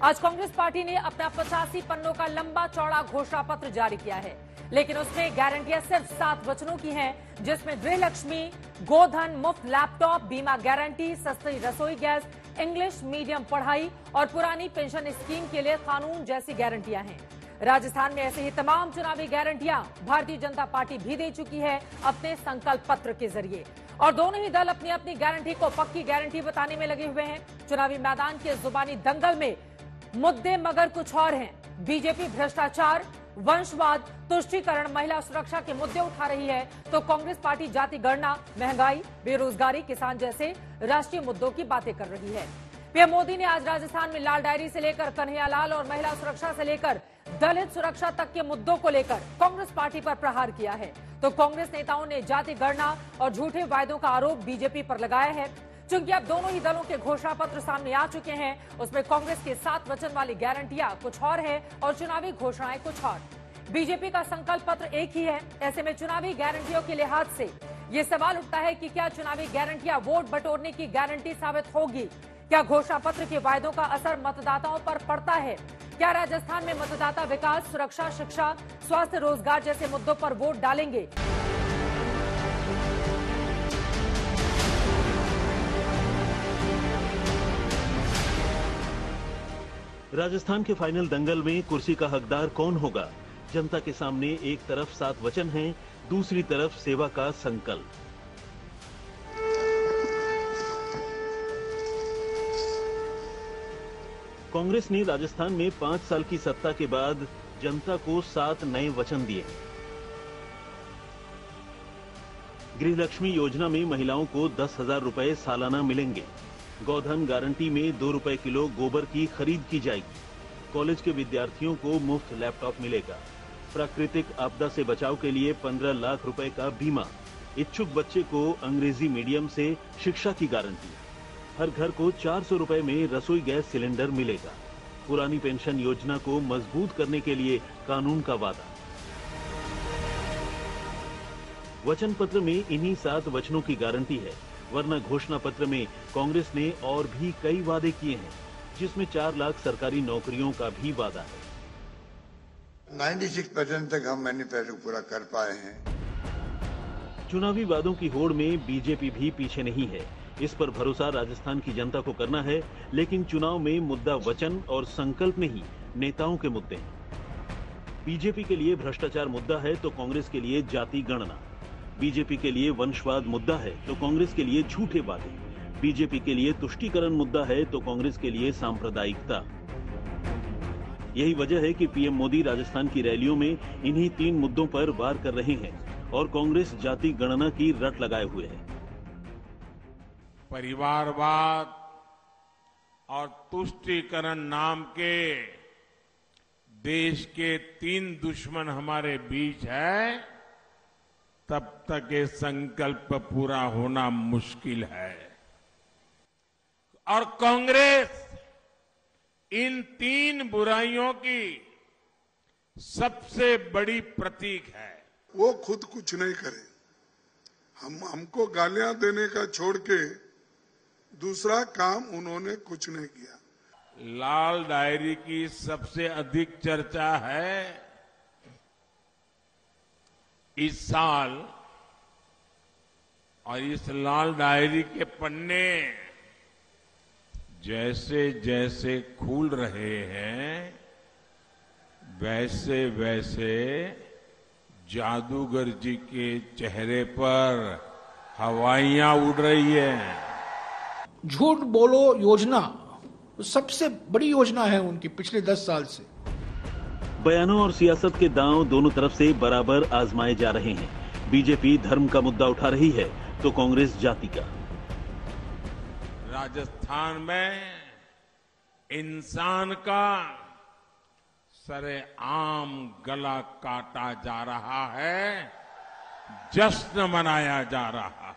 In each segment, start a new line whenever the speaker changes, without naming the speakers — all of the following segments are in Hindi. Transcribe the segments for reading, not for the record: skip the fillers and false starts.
आज कांग्रेस पार्टी ने अपना 85 पन्नों का लंबा चौड़ा घोषणा पत्र जारी किया है, लेकिन उसमें गारंटियां सिर्फ 7 वचनों की हैं, जिसमें गृहलक्ष्मी, गोधन, मुफ्त लैपटॉप, बीमा गारंटी, सस्ती रसोई गैस, इंग्लिश मीडियम पढ़ाई और पुरानी पेंशन स्कीम के लिए कानून जैसी गारंटियां हैं। राजस्थान में ऐसे ही तमाम चुनावी गारंटियां भारतीय जनता पार्टी भी दे चुकी है अपने संकल्प पत्र के जरिए, और दोनों ही दल अपनी अपनी गारंटी को पक्की गारंटी बताने में लगे हुए हैं। चुनावी मैदान के जुबानी दंगल में मुद्दे मगर कुछ और हैं। बीजेपी भ्रष्टाचार, वंशवाद, तुष्टीकरण, महिला सुरक्षा के मुद्दे उठा रही है, तो कांग्रेस पार्टी जाति गणना, महंगाई, बेरोजगारी, किसान जैसे राष्ट्रीय मुद्दों की बातें कर रही है। पीएम मोदी ने आज राजस्थान में लाल डायरी से लेकर कन्हैयालाल और महिला सुरक्षा से लेकर दलित सुरक्षा तक के मुद्दों को लेकर कांग्रेस पार्टी पर प्रहार किया है, तो कांग्रेस नेताओं ने जाति गणना और झूठे वायदों का आरोप बीजेपी पर लगाया है। चूंकि अब दोनों ही दलों के घोषणा पत्र सामने आ चुके हैं, उसमें कांग्रेस के 7 वचन वाली गारंटियां कुछ और है और चुनावी घोषणाएं कुछ और। बीजेपी का संकल्प पत्र एक ही है। ऐसे में चुनावी गारंटियों के लिहाज से ये सवाल उठता है कि क्या चुनावी गारंटियां वोट बटोरने की गारंटी साबित होगी? क्या घोषणा पत्र के वायदों का असर मतदाताओं पर पड़ता है? क्या राजस्थान में मतदाता विकास, सुरक्षा, शिक्षा, स्वास्थ्य, रोजगार जैसे मुद्दों पर वोट डालेंगे?
राजस्थान के फाइनल दंगल में कुर्सी का हकदार कौन होगा? जनता के सामने एक तरफ 7 वचन हैं, दूसरी तरफ सेवा का संकल्प। कांग्रेस ने राजस्थान में 5 साल की सत्ता के बाद जनता को 7 नए वचन दिए। गृहलक्ष्मी योजना में महिलाओं को 10,000 रुपए सालाना मिलेंगे। गोधन गारंटी में 2 रुपए किलो गोबर की खरीद की जाएगी। कॉलेज के विद्यार्थियों को मुफ्त लैपटॉप मिलेगा। प्राकृतिक आपदा से बचाव के लिए 15 लाख रुपए का बीमा। इच्छुक बच्चे को अंग्रेजी मीडियम से शिक्षा की गारंटी। हर घर को 400 रुपए में रसोई गैस सिलेंडर मिलेगा। पुरानी पेंशन योजना को मजबूत करने के लिए कानून का वादा। वचन पत्र में इन्हीं 7 वचनों की गारंटी है, वरना घोषणा पत्र में कांग्रेस ने और भी कई वादे किए हैं, जिसमें 4 लाख सरकारी नौकरियों का भी वादा है।
96% तक हम मैनिफेस्टो पूरा कर पाए हैं।
चुनावी वादों की होड़ में बीजेपी भी पीछे नहीं है। इस पर भरोसा राजस्थान की जनता को करना है, लेकिन चुनाव में मुद्दा वचन और संकल्प नहीं, नेताओं के मुद्दे हैं। बीजेपी के लिए भ्रष्टाचार मुद्दा है तो कांग्रेस के लिए जाति गणना। बीजेपी के लिए वंशवाद मुद्दा है तो कांग्रेस के लिए झूठे वादे। बीजेपी के लिए तुष्टीकरण मुद्दा है तो कांग्रेस के लिए सांप्रदायिकता। यही वजह है कि पीएम मोदी राजस्थान की रैलियों में इन्हीं 3 मुद्दों पर वार कर रहे हैं और कांग्रेस जाति गणना की रट लगाए हुए है।
परिवारवाद और तुष्टीकरण नाम के देश के 3 दुश्मन हमारे बीच है, तब तक ये संकल्प पूरा होना मुश्किल है। और कांग्रेस इन 3 बुराइयों की सबसे बड़ी प्रतीक है।
वो खुद कुछ नहीं करे, हमको गालियां देने का छोड़ के दूसरा काम उन्होंने कुछ नहीं किया।
लाल डायरी की सबसे अधिक चर्चा है इस साल, और इस लाल डायरी के पन्ने जैसे जैसे खुल रहे हैं, वैसे वैसे जादूगर जी के चेहरे पर हवाइयां उड़ रही हैं।
झूठ बोलो योजना सबसे बड़ी योजना है उनकी पिछले 10 साल से।
बयानों और सियासत के दांव दोनों तरफ से बराबर आजमाए जा रहे हैं। बीजेपी धर्म का मुद्दा उठा रही है तो कांग्रेस जाति का।
राजस्थान में इंसान का सरेआम गला काटा जा रहा है, जश्न मनाया जा रहा है।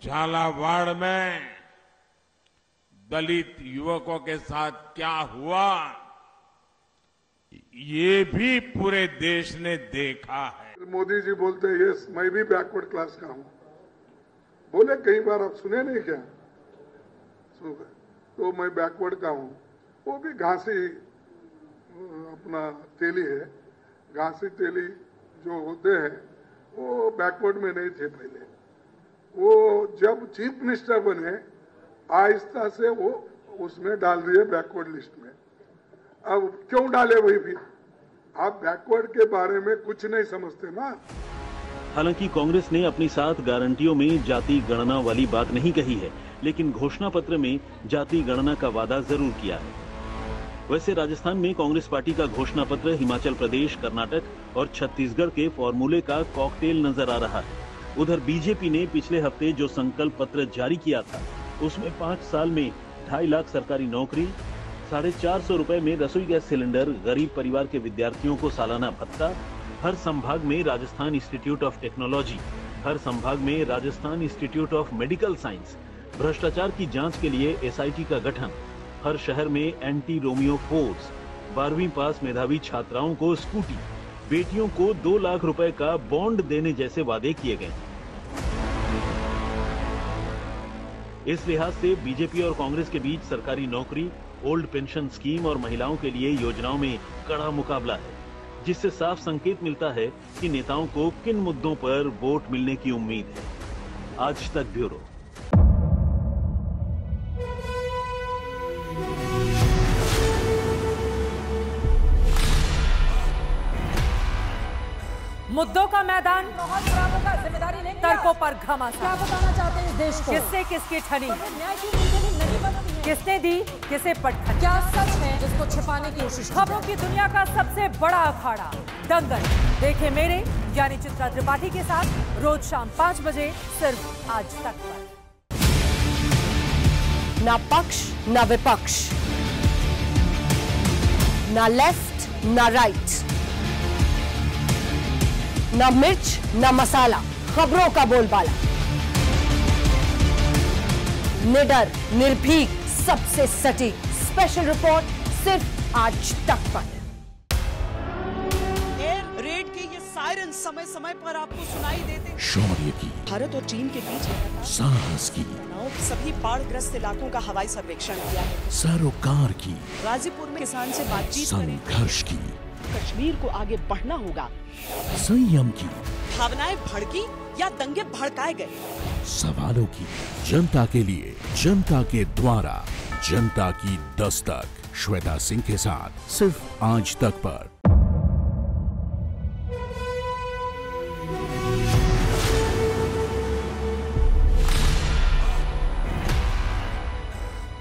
झालावाड़ में दलित युवकों के साथ क्या हुआ, ये भी पूरे देश ने देखा है।
मोदी जी बोलते हैं यस मैं भी बैकवर्ड क्लास का हूं, बोले कई बार, आप सुने नहीं क्या? सुन गए। तो मैं बैकवर्ड का हूँ। वो भी घासी अपना तेली है, घासी तेली जो होते हैं वो बैकवर्ड में नहीं थे पहले। वो जब चीफ मिनिस्टर बने आहिस्ता से वो उसमें डाल दिए बैकवर्ड लिस्ट में। अब क्यों डाले वही फिर? आप बैकवर्ड के बारे में कुछ नहीं समझते ना।
हालांकि कांग्रेस ने अपनी 7 गारंटियों में जाति गणना वाली बात नहीं कही है, लेकिन घोषणा पत्र में जाति गणना का वादा जरूर किया है। वैसे राजस्थान में कांग्रेस पार्टी का घोषणा पत्र हिमाचल प्रदेश, कर्नाटक और छत्तीसगढ़ के फॉर्मूले का कॉकटेल नजर आ रहा है। उधर बीजेपी ने पिछले हफ्ते जो संकल्प पत्र जारी किया था, उसमें 5 साल में 2.5 लाख सरकारी नौकरी, 450 रुपए में रसोई गैस सिलेंडर, गरीब परिवार के विद्यार्थियों को सालाना भत्ता, हर संभाग में राजस्थान इंस्टीट्यूट ऑफ टेक्नोलॉजी, हर संभाग में Rajasthan institute of medical science, भ्रष्टाचार की जांच के लिए एसआईटी का गठन, हर शहर में एंटी रोमियो फोर्स, 12वीं पास मेधावी छात्राओं को स्कूटी, बेटियों को 2 लाख रुपए का बॉन्ड देने जैसे वादे किए गए। इस लिहाज से बीजेपी और कांग्रेस के बीच सरकारी नौकरी, ओल्ड पेंशन स्कीम और महिलाओं के लिए योजनाओं में कड़ा मुकाबला है, जिससे साफ संकेत मिलता है कि नेताओं को किन मुद्दों पर वोट मिलने की उम्मीद है। आज तक ब्यूरो।
मुद्दों का मैदान, जिम्मेदारी लेंगे, तर्कों पर घमासान। क्या बताना चाहते हैं इस देश को? किससे किसकी ठनी, न्याय की नीति नहीं बनती है, किसने दी किसे पटखनी, क्या सच है जिसको छिपाने की कोशिश। खबरों की दुनिया का सबसे बड़ा अखाड़ा दंगल देखे मेरे यानी चित्रा त्रिपाठी के साथ रोज शाम 5 बजे सिर्फ आज तक पर।
ना पक्ष ना विपक्ष, ना लेफ्ट ना राइट, ना मिर्च ना मसाला, खबरों का बोलबाला, निडर निर्भीक सबसे सटीक स्पेशल रिपोर्ट सिर्फ आज तक पर।
एयर रेड के ये सायरन समय समय पर आपको सुनाई देते।
शौर्य की,
भारत और चीन के बीच
साहस की,
सभी बाढ़ग्रस्त इलाकों का हवाई सर्वेक्षण किया है।
सरोकार की,
गाजीपुर में किसान से बातचीत करें।
संघर्ष की,
कश्मीर को आगे बढ़ना होगा।
संयम की,
भावनाएं भड़की या दंगे भड़काए गए।
सवालों की, जनता के लिए, जनता के द्वारा, जनता की दस्तक। श्वेता सिंह के साथ सिर्फ आज तक पर।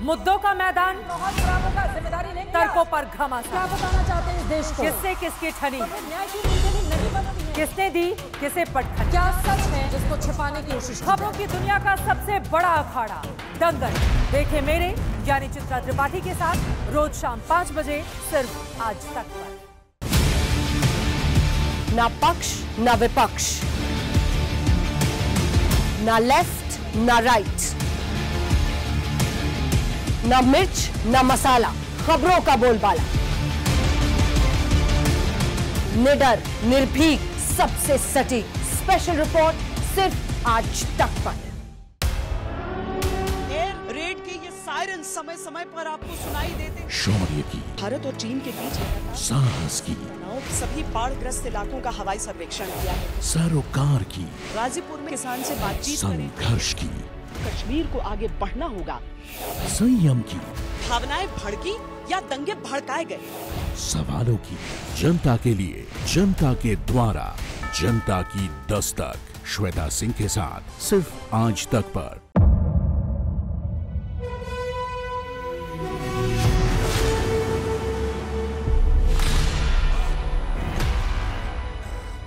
मुद्दों का मैदान, जिम्मेदारी लेंगे, तर्कों पर घमासान। क्या बताना चाहते हैं इस देश को? किससे किसकी ठनी, न्याय की नीति नहीं बनती है, किसने दी किसे पटखनी, क्या सच है जिसको छिपाने की कोशिश। खबरों की दुनिया का सबसे बड़ा अखाड़ा दंगल देखे मेरे यानी चित्रा त्रिपाठी के साथ रोज शाम 5 बजे सिर्फ आज तक पर।
ना पक्ष ना विपक्ष, ना लेफ्ट ना राइट, ना मिर्च ना मसाला, खबरों का बोलबाला, निडर निर्भीक सबसे सटीक स्पेशल रिपोर्ट सिर्फ आज तक पर।
एयर रेड के ये सायरन समय समय पर आपको सुनाई देते।
शौर्य की,
भारत और चीन के बीच
साहस की,
सभी बाढ़ग्रस्त इलाकों का हवाई सर्वेक्षण किया है।
सरोकार की,
गाजीपुर में किसान से बातचीत करें।
संघर्ष की,
कश्मीर को आगे बढ़ना होगा।
संयम की,
भावनाएं भड़की या दंगे भड़काए गए।
सवालों की, जनता के लिए, जनता के द्वारा, जनता की दस्तक। श्वेता सिंह के साथ सिर्फ आज तक पर।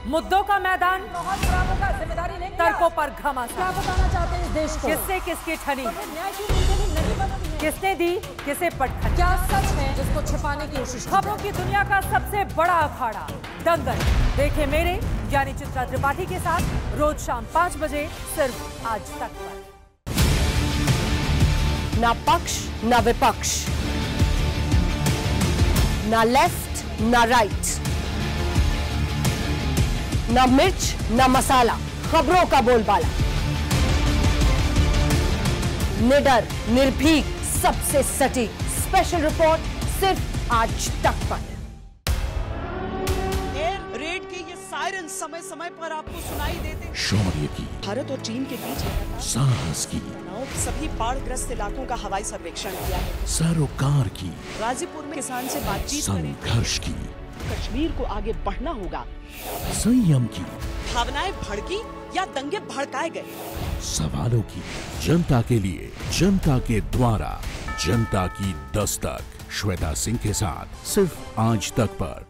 मुद्दों का मैदान, जिम्मेदारी लेंगे, तर्कों पर घमासान। क्या बताना चाहते हैं इस देश को? किससे किसकी ठनी, न्याय की नीति नहीं बनती है, किसने दी किसे पटखनी, क्या सच है जिसको छिपाने की कोशिश। खबरों की दुनिया का सबसे बड़ा अखाड़ा दंगल देखे मेरे यानी चित्रा त्रिपाठी के साथ रोज शाम 5 बजे सिर्फ आज तक पर।
ना पक्ष ना विपक्ष, ना लेफ्ट ना राइट, ना मिर्च ना मसाला, खबरों का बोलबाला, निडर निर्भीक सबसे सटीक स्पेशल रिपोर्ट सिर्फ आज तक पर।
एयर रेड के ये सायरन समय समय पर आपको सुनाई देते हैं।
शौर्य की,
भारत और चीन के बीच
साहस की,
सभी बाढ़ग्रस्त इलाकों का हवाई सर्वेक्षण किया है।
सरोकार की,
गाजीपुर में किसान से बातचीत करें।
संघर्ष की,
कश्मीर को आगे बढ़ना होगा।
संयम की,
भावनाएं भड़की या दंगे भड़काए गए।
सवालों की, जनता के लिए, जनता के द्वारा, जनता की दस्तक। श्वेता सिंह के साथ सिर्फ आज तक पर।